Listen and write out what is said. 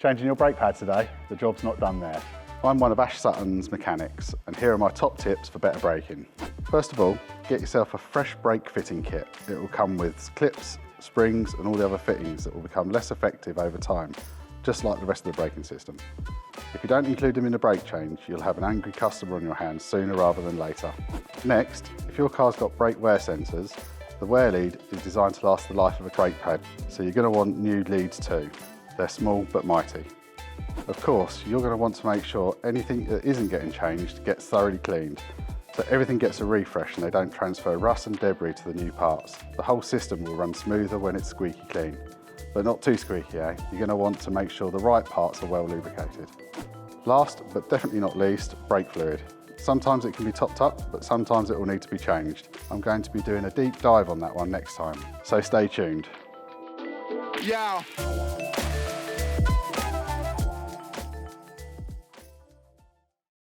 Changing your brake pad today? The job's not done there. I'm one of Sutton's mechanics, and here are my top tips for better braking. First of all, get yourself a fresh brake fitting kit. It will come with clips, springs and all the other fittings that will become less effective over time, just like the rest of the braking system. If you don't include them in the brake change, you'll have an angry customer on your hands sooner rather than later. Next, if your car's got brake wear sensors, the wear lead is designed to last the life of a brake pad, so you're going to want new leads too. They're small but mighty. Of course, you're going to want to make sure anything that isn't getting changed gets thoroughly cleaned, so everything gets a refresh and they don't transfer rust and debris to the new parts. The whole system will run smoother when it's squeaky clean. But not too squeaky, eh? You're going to want to make sure the right parts are well lubricated. Last, but definitely not least, brake fluid. Sometimes it can be topped up, but sometimes it will need to be changed. I'm going to be doing a deep dive on that one next time, so stay tuned. Yeah.